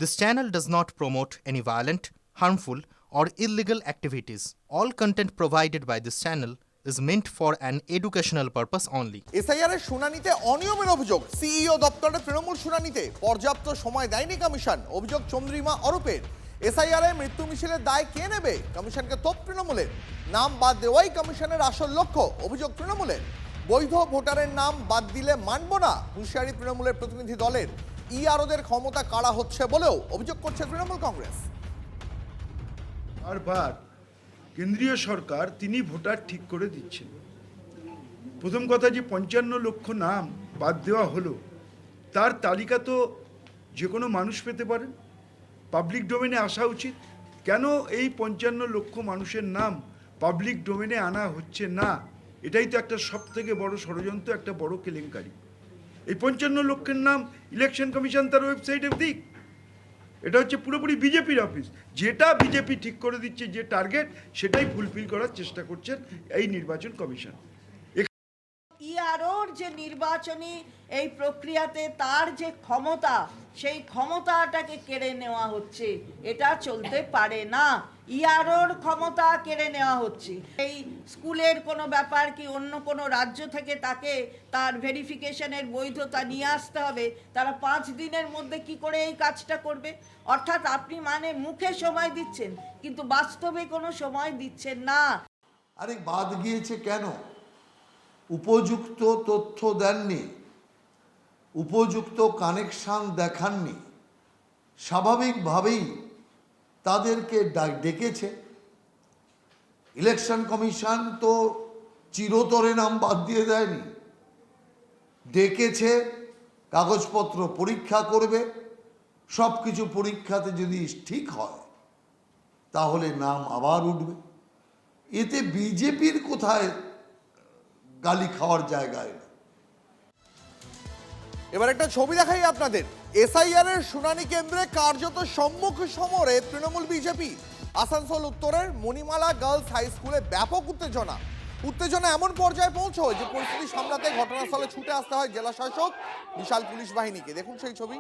This channel does not promote any violent, harmful, or illegal activities. All content provided by this channel is meant for an educational purpose only. SIR এর শুনানিতে অনিয়মের অভিযোগ, CEO দপ্তরের তৃণমূল শুনানিতে পর্যাপ্ত সময় দেয়নি কমিশন। অভিযোগ চন্দ্রিমা অরূপের। এসআইআর এ মৃত্যু মিছিলের দায় কে নেবে? কমিশনকে তোপ তৃণমূলের। নাম বাদ দেওয়াই কমিশনের আসল লক্ষ্য, অভিযোগ তৃণমূলের। বৈধ ভোটারের নাম বাদ দিলে মানব না, হুঁশিয়ারি তৃণমূলের প্রতিনিধি দলের। ইআরওদের ক্ষমতা কাড়া হচ্ছে বলেও অভিযোগ করছে তৃণমূল কংগ্রেস। বারবার কেন্দ্রীয় সরকার তিনি ভোটার ঠিক করে দিচ্ছেন। প্রথম কথা যে 55 লক্ষ নাম বাদ দেওয়া হলো, তার তালিকা তো যে কোনো মানুষ পেতে পারেন, পাবলিক ডোমেনে আসা উচিত। কেন এই 55 লক্ষ মানুষের নাম পাবলিক ডোমেনে আনা হচ্ছে না? এটাই তো একটা সবথেকে বড় ষড়যন্ত্র, একটা বড় কেলেঙ্কারি। এই 55 লক্ষের নাম ইলেকশন কমিশন তার ওয়েবসাইটে দিক। এটা হচ্ছে পুরোপুরি বিজেপির অফিস। যেটা বিজেপি ঠিক করে দিচ্ছে, যে টার্গেট, সেটাই ফুলফিল করার চেষ্টা করছেন এই নির্বাচন কমিশন। ইআরওর যে নির্বাচনী এই প্রক্রিয়াতে তার যে ক্ষমতা, সেই ক্ষমতাটাকে কেড়ে নেওয়া হচ্ছে, এটা চলতে পারে না। ইআরওর ক্ষমতা কেড়ে নেওয়া হচ্ছে। এই স্কুলের কোনো ব্যাপার কি অন্য কোনো রাজ্য থেকে তাকে তার ভেরিফিকেশনের বৈধতা নিয়ে আসতে হবে, তারা 5 দিনের মধ্যে কি করে এই কাজটা করবে? অর্থাৎ আপনি মানে মুখে সময় দিচ্ছেন কিন্তু বাস্তবে কোনো সময় দিচ্ছেন না। আরে বাদ গিয়েছে কেন? উপযুক্ত তথ্য দেননি, উপযুক্ত কানেকশন দেখাননি। স্বাভাবিকভাবেই তাদেরকে ডেকেছে। ইলেকশন কমিশন তো চিরতরে নাম বাদ দিয়ে দেয়নি, ডেকেছে, কাগজপত্র পরীক্ষা করবে। সব কিছু পরীক্ষাতে যদি ঠিক হয় তাহলে নাম আবার উঠবে। এতে বিজেপির কোথায় গালি খাওয়ার জায়গায় না। এবার একটা ছবি দেখাই আপনাদের। এসআইআর এর শুনানি কেন্দ্রে কার্যত সম্মুখ সমরে তৃণমূল বিজেপি। আসানসোল উত্তরের মণিমালা গার্লস হাই স্কুলে ব্যাপক উত্তেজনা এমন পর্যায়ে পৌঁছয় যে পরিস্থিতি সামলাতে ঘটনাস্থলে ছুটে আসতে হয় জেলা শাসক, বিশাল পুলিশ বাহিনীকে। দেখুন সেই ছবি।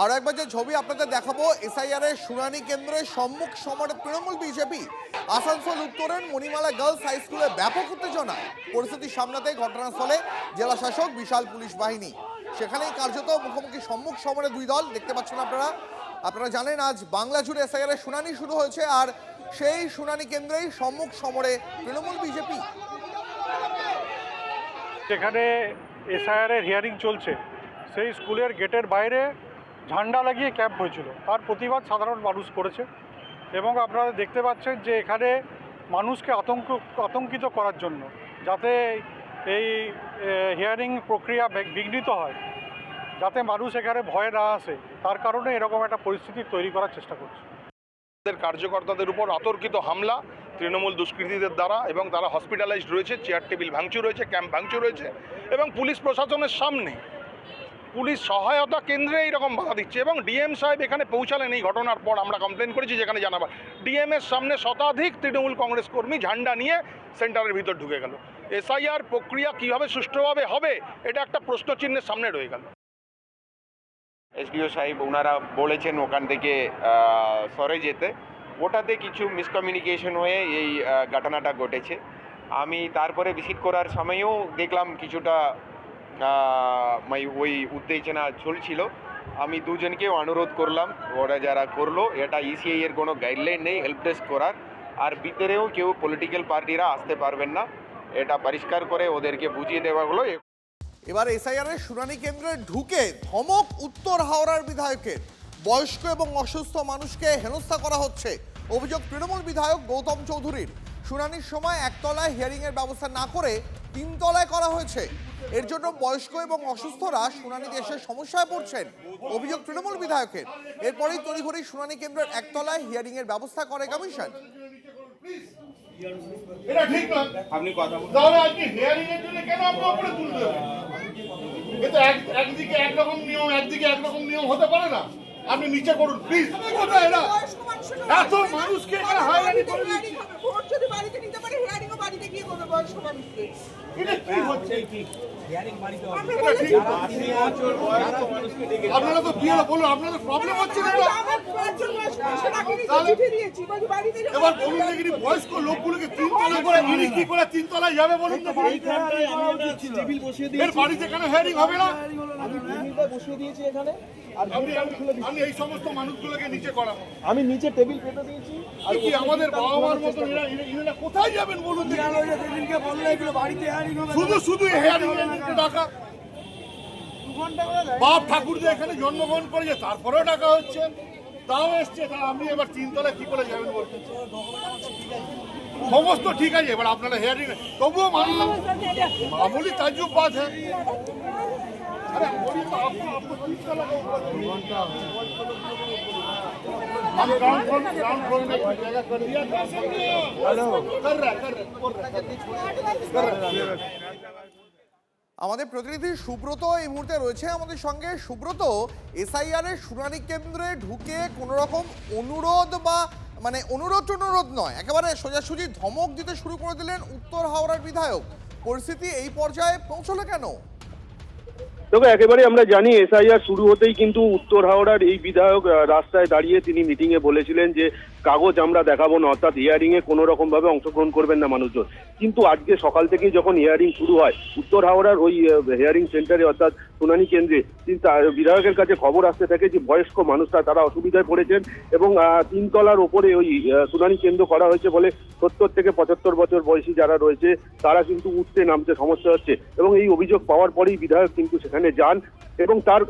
আর একবার যে ছবি আপনাদের দেখাবো, এসআইআর এর শুনানি কেন্দ্রের সম্মুখ সমরে তৃণমূল বিজেপি। আসানসোল উত্তরের মণিমালা গার্লস হাই স্কুলে ব্যাপক উত্তেজনা। পরিস্থিতি সামলাতে ঘটনাস্থলে জেলা শাসক, বিশাল পুলিশ বাহিনী। সেখানেই কার্যত মুখোমুখি সম্মুখ সমরে দুই দল দেখতে পাচ্ছেন আপনারা জানেন আজ বাংলা জুড়ে এসআইআর এর শুনানি শুরু হয়েছে, আর সেই শুনানি কেন্দ্রেই সম্মুখ সমরে তৃণমূল বিজেপি। যেখানে এসআইআর এর হিয়ারিং চলছে, সেই স্কুলের গেটের বাইরে ঝান্ডা লাগিয়ে ক্যাম্প হয়েছিল। তার প্রতিবাদ সাধারণ মানুষ করেছে এবং আপনারা দেখতে পাচ্ছেন যে এখানে মানুষকে আতঙ্কিত করার জন্য, যাতে এই হিয়ারিং প্রক্রিয়া বিঘ্নিত হয়, যাতে মানুষ এখানে ভয়ে না আসে, তার কারণে এরকম একটা পরিস্থিতি তৈরি করার চেষ্টা করছে। কার্যকর্তাদের উপর অতর্কিত হামলা তৃণমূল দুষ্কৃতীদের দ্বারা, এবং তারা হসপিটালাইজড রয়েছে, চেয়ার টেবিল ভাঙচুর রয়েছে, ক্যাম্প ভাঙচুর রয়েছে, এবং পুলিশ প্রশাসনের সামনে পুলিশ সহায়তা কেন্দ্রে এইরকম বাধা দিচ্ছে। এবং ডিএম সাহেব এখানে পৌঁছালেন এই ঘটনার পর। আমরা কমপ্লেন করেছি, যেখানে জানাবার ডিএমের সামনে শতাধিক তৃণমূল কংগ্রেস কর্মী ঝান্ডা নিয়ে সেন্টারের ভিতর ঢুকে গেল। এসআইআর প্রক্রিয়া কীভাবে সুষ্ঠুভাবে হবে, এটা একটা প্রশ্নচিহ্নের সামনে রয়ে গেল। এসডিও সাহেব ওনারা বলেছেন ওখান থেকে সরে যেতে, ওটাতে কিছু মিসকমিউনিকেশন হয়ে এই ঘটনাটা ঘটেছে। আমি তারপরে ভিজিট করার সময়ও দেখলাম কিছুটা ওই উত্তেজনা চলছিল। আমি দুজনকেও অনুরোধ করলাম, ওরা যারা করলো, এটা ইসিআই এর কোনো গাইডলাইন নেই হেল্প ডেস্ক করার, আর ভিতরেও কেউ পলিটিক্যাল পার্টিরা আসতে পারবেন না, এটা পরিষ্কার করে ওদেরকে বুঝিয়ে দেওয়া হলো। এবার এসআইআর এর শুনানি কেন্দ্রে ঢুকে ধমক উত্তর হাওড়ার বিধায়কের। বয়স্ক এবং অসুস্থ মানুষকে হেনস্থা করা হচ্ছে, অভিযোগ তৃণমূল বিধায়ক গৌতম চৌধুরীর। শুনানির সময় একতলায় হিয়ারিং এর ব্যবস্থা না করে 3 তলায় করা হয়েছে। এর জন্য বয়স্ক এবং অসুস্থরা শুনানিতে এসে সমস্যায় পড়ছেন, অভিযোগ তৃণমূল বিধায়কের। এরপরেই তড়িঘড়ি শুনানি কেন্দ্রের একতলায় হিয়ারিং এর ব্যবস্থা করে কমিশন। এটা ঠিক না, আপনি কথা বলুন। তাহলে আজকে হিয়ারিং এর জন্য কেন আপনি উপরে তুলতে হবে? তো একদিকে একরকম নিয়ম একদিকে একরকম নিয়ম হতে পারে না। আপনি নিচে করুন প্লিজ। কোথায় এরা এত মানুষকে এখানে হয়রানি করে দিচ্ছে। ভোট যদি বাড়িতে নিতে পারে হিয়ারিংও বাড়িতে গিয়ে করবে বয়স্ক মানুষকে। এটা কি হচ্ছে? আপনারা তো কি হলো বলুন, আপনাদের প্রবলেম হচ্ছে না? এবার বলুন দেখিনি বয়স্ক লোকগুলোকে তিনতলায় করে ইনি কি করে তিনতলায় যাবে বলুন তো? এর বাড়িতে কেন হেয়ারিং হবে না? আমি এই সমস্ত মানুষগুলোকে নিচে করাবো। আমি নিচে টেবিল পেতে দিয়েছি। আর কি আমাদের বাবা মার মতো এরা কোথায় যাবেন বলুন? শুধু হেয়ারিং ডাকা। বাপ ঠাকুরদের এখানে জন্মগ্রহণ করেছে তারপরেও ডাকা হচ্ছে, তাও এসছে। আপনি এবার তিনতলায় কি করে যাবেন বলছেন? সমস্ত ঠিক আছে, এবার আপনারা হেয়ারিং তবুও মামুলি তাজ্জুব বাত হ্যাঁ। अरे आपको तीसरा हम ग्राउंड फ्लोर में जगह कर दिया था। हेलो कर रहा আমাদের প্রতিনিধি সুব্রত এই মুহূর্তে রয়েছে আমাদের সঙ্গে। সুব্রত, এসআইআর এর শুনানি কেন্দ্রে ঢুকে কোনো রকম অনুরোধ বা মানে অনুরোধ নয়, একেবারে সোজাসুজি ধমক দিতে শুরু করে দিলেন উত্তর হাওড়ার বিধায়ক। পরিস্থিতি এই পর্যায়ে পৌঁছলো কেন? দেখো, একেবারে আমরা জানি এসআইআর শুরু হতেই কিন্তু উত্তর হাওড়ার এই বিধায়ক রাস্তায় দাঁড়িয়ে তিনি মিটিংয়ে বলেছিলেন যে কাগজ আমরা দেখাবো না, অর্থাৎ হিয়ারিংয়ে কোনো রকম ভাবে অংশগ্রহণ করবেন না মানুষজন। কিন্তু আজকে সকাল থেকেই যখন হিয়ারিং শুরু হয় উত্তর হাওড়ার ওই হিয়ারিং সেন্টারে অর্থাৎ শুনানি কেন্দ্রে, বিধায়কের কাছে খবর আসতে থাকে যে বয়স্ক মানুষরা তারা অসুবিধায় পড়েছেন এবং তিনতলার ওপরে ওই শুনানি কেন্দ্র করা হয়েছে বলে 70 থেকে 75 বছর বয়সী যারা রয়েছে তারা কিন্তু উঠতে নামতে সমস্যা হচ্ছে। এবং এই অভিযোগ পাওয়ার পরেই বিধায়ক কিন্তু সেখানে যান এবং তার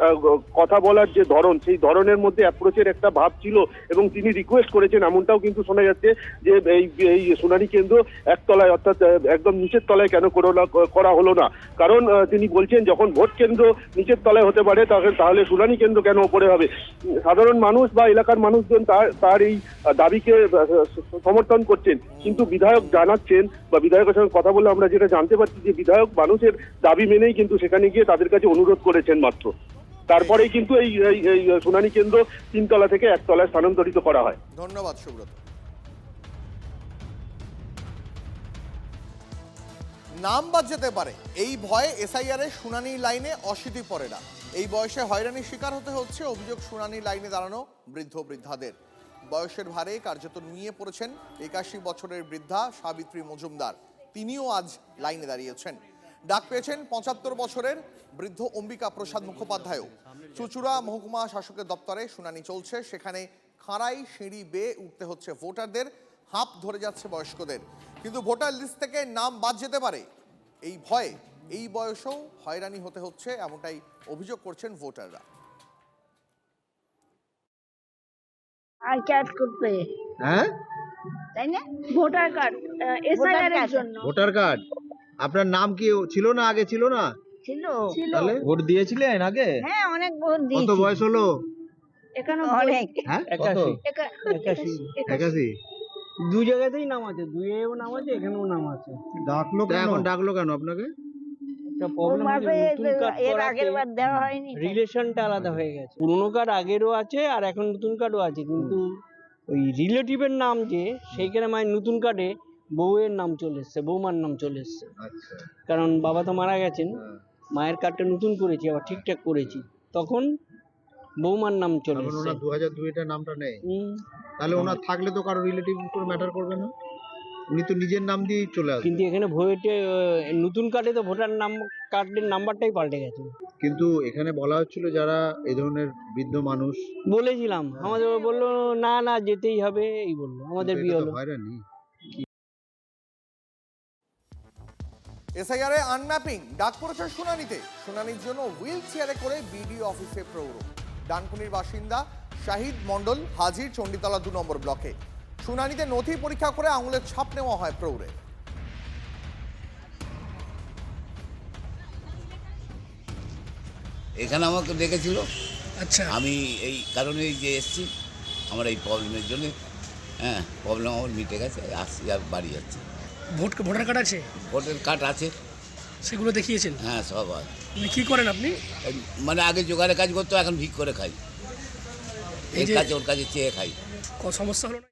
কথা বলার যে ধরন, সেই ধরনের মধ্যে অ্যাপ্রোচের একটা ভাব ছিল এবং তিনি রিকোয়েস্ট করেছেন, এমনটাও কিন্তু শোনা যাচ্ছে যে এই শুনানি কেন্দ্র একতলায় অর্থাৎ একদম নিচের তলায় কেন করা হলো না। কারণ তিনি বলছেন যখন ভোট কেন্দ্র নিচের তলায় হতে পারে তাহলে শুনানি কেন্দ্র কেন উপরে হবে। সাধারণ মানুষ বা এলাকার মানুষজন তার এই দাবিকে সমর্থন করছেন, কিন্তু বিধায়ক জানাচ্ছেন বা বিধায়কের সঙ্গে কথা বলে আমরা যেটা জানতে পারছি যে বিধায়ক মানুষের দাবি মেনেই কিন্তু সেখানে গিয়ে তাদের কাছে অনুরোধ করেছেন মাত্র। তারপরেই কিন্তু এই শুনানি কেন্দ্র তিনতলা থেকে একতলায় স্থানান্তরিত করা হয়। ধন্যবাদ সুব্রত। নাম বাদ যেতে পারে এই ভয়ে এসআইআর এর শুনানি লাইনে অশীতি পড়ে না। এই বয়সে হয়রানির শিকার হতে হচ্ছে অভিযোগ শুনানি লাইনে দাঁড়ানো বৃদ্ধদের। বয়সের ভারে কার্যত নুয়ে পড়েছেন 81 বছরের বৃদ্ধা সাবিত্রী মজুমদার। তিনিও আজ লাইনে দাঁড়িয়েছেন। ডাক পেয়েছেন 75 বছরের বৃদ্ধ অম্বিকা প্রসাদ মুখোপাধ্যায়। চুচুড়া মহকুমা শাসকের দপ্তরে শুনানি চলছে, সেখানে খাঁড়াই সিঁড়ি বেয়ে উঠতে হচ্ছে ভোটারদের, হাঁপ ধরে যাচ্ছে বয়স্কদের। কিন্তু ভোটার লিস্ট থেকে নাম বাদ যেতে পারে এই ভয়ে এই বয়সেও হয়রানি হতে হচ্ছে, এমনটাই অভিযোগ করছেন ভোটাররা। আর কার্ড করতে হ্যাঁ তাই না? ভোটার কার্ড এসআইআর এর জন্য। ভোটার কার্ড আপনার নাম কি ছিল না? আগে ছিল না? ছিল। তাহলে ভোট দিয়েছিলেন আগে? হ্যাঁ, অনেক ভোট দিয়েছি। কত বয়স হলো? এখানে অনেক। হ্যাঁ, 81 দু জায়গাতেই নাম আছে, দুইয়েও নাম আছে, এখানেও নাম আছে। ডাকলো কেন? এখন ডাকলো কেন আপনাকে? একটা প্রবলেম আছে, নতুন কার্ড এর আগের বার দেওয়া হয়নি, রিলেশনটা আলাদা হয়ে গেছে। পুরনো কার্ড আগেরও আছে আর এখন নতুন কার্ডও আছে, কিন্তু ওই রিলেটিভের নাম যে সেইখানে মানে নতুন কার্ডে বউয়ের নাম চলে এসছে, বৌমার নাম চলে এসছে। আচ্ছা, কারণ বাবা তো মারা গেছেন, মায়ের কার্ডটা নতুন করেছি, আবার ঠিকঠাক করেছি, তখন বৌমার নাম চলে এসছে। 2002 এর নামটা নেই, তাহলে ওনার থাকলে তো কারো রিলেটিভ কোনো ম্যাটার করবে না, উনি তো নিজের নাম দিয়েই চলে আসবে। কিন্তু এখানে ভোটে নতুন কার্ডে তো ভোটার নাম কার্ডের নাম্বারটাই পাল্টে গেছে। কিন্তু এখানে বলা হচ্ছিল যারা এই ধরনের বৃদ্ধ মানুষ, বলেছিলাম, আমাদের বললো না যেতেই হবে, এই বললো, আমাদের বিয়ে হলো। হয়রানি। এসআইআর এ আনম্যাপিং ডাক পড়েছে শুনানিতে। শুনানির জন্য হুইল চেয়ারে করে বিডিও অফিসে প্রৌঢ়। ডানকুনির বাসিন্দা শাহিদ মণ্ডল হাজির চণ্ডীতলা 2 নম্বর ব্লকে। শুনানিতে নথি পরীক্ষা করে আঙুলের ছাপ নেওয়া হয় প্রৌঢ়ে। এখানে আমাকে ডেকেছিল। আচ্ছা, আমি এই কারণেই যে এসেছি, আমার এই প্রবলেমের জন্য। হ্যাঁ, প্রবলেম আমার মিটে গেছে, আসছি আর বাড়ি যাচ্ছি। ভোটার কার্ড আছে? ভোটার কার্ড আছে। সেগুলো দেখিয়েছেন? হ্যাঁ সব হয়। কি করেন আপনি? মানে আগে জোগাড়ে কাজ করতো, এখন ভিক করে খাই, এই এর যে কাছে ওর কাছে চেয়ে খাই। সমস্যা হলো না?